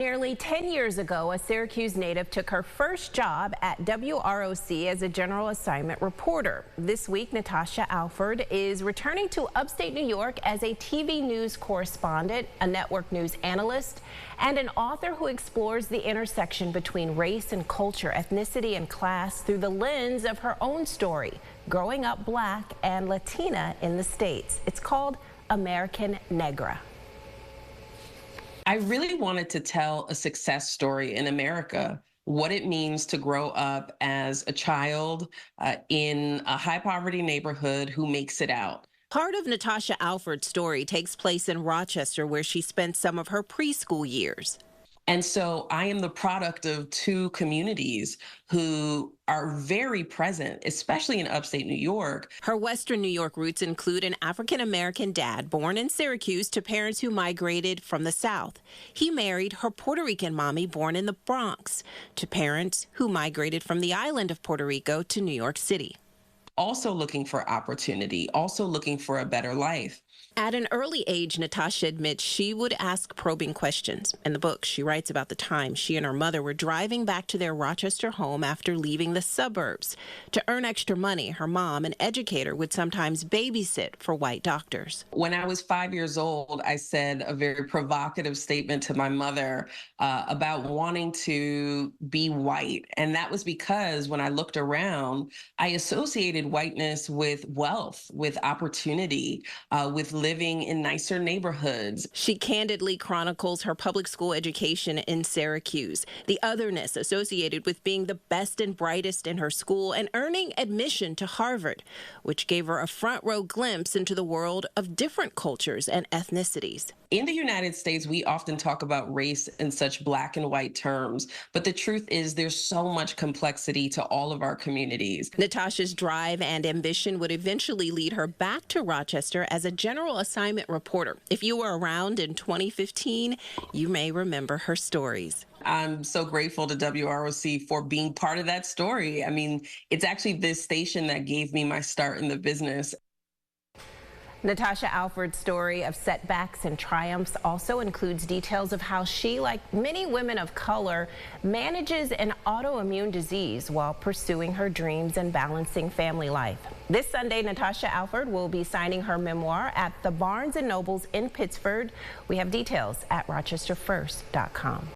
Nearly 10 years ago, a Syracuse native took her first job at WROC as a general assignment reporter. This week, Natasha Alford is returning to Upstate New York as a TV news correspondent, a network news analyst, and an author who explores the intersection between race and culture, ethnicity and class through the lens of her own story, growing up Black and Latina in the States. It's called American Negra. I really wanted to tell a success story in America, what it means to grow up as a child in a high poverty neighborhood who makes it out. Part of Natasha Alford's story takes place in Rochester, where she spent some of her preschool years. And so I am the product of two communities who are very present, especially in upstate New York. Her Western New York roots include an African-American dad born in Syracuse to parents who migrated from the South. He married her Puerto Rican mommy born in the Bronx to parents who migrated from the island of Puerto Rico to New York City. Also looking for opportunity, also looking for a better life. At an early age, Natasha admits she would ask probing questions. In the book, she writes about the time she and her mother were driving back to their Rochester home after leaving the suburbs. To earn extra money, her mom, an educator, would sometimes babysit for white doctors. When I was 5 years old, I said a very provocative statement to my mother about wanting to be white. And that was because when I looked around, I associated whiteness with wealth, with opportunity, with living in nicer neighborhoods. She candidly chronicles her public school education in Syracuse, the otherness associated with being the best and brightest in her school and earning admission to Harvard, which gave her a front row glimpse into the world of different cultures and ethnicities. In the United States, we often talk about race in such black and white terms, but the truth is there's so much complexity to all of our communities. Natasha's drive and ambition would eventually lead her back to Rochester as a general assignment reporter. If you were around in 2015, you may remember her stories. I'm so grateful to WROC for being part of that story. I mean, it's actually this station that gave me my start in the business. Natasha Alford's story of setbacks and triumphs also includes details of how she, like many women of color, manages an autoimmune disease while pursuing her dreams and balancing family life. This Sunday, Natasha Alford will be signing her memoir at the Barnes & Nobles in Pittsburgh. We have details at rochesterfirst.com.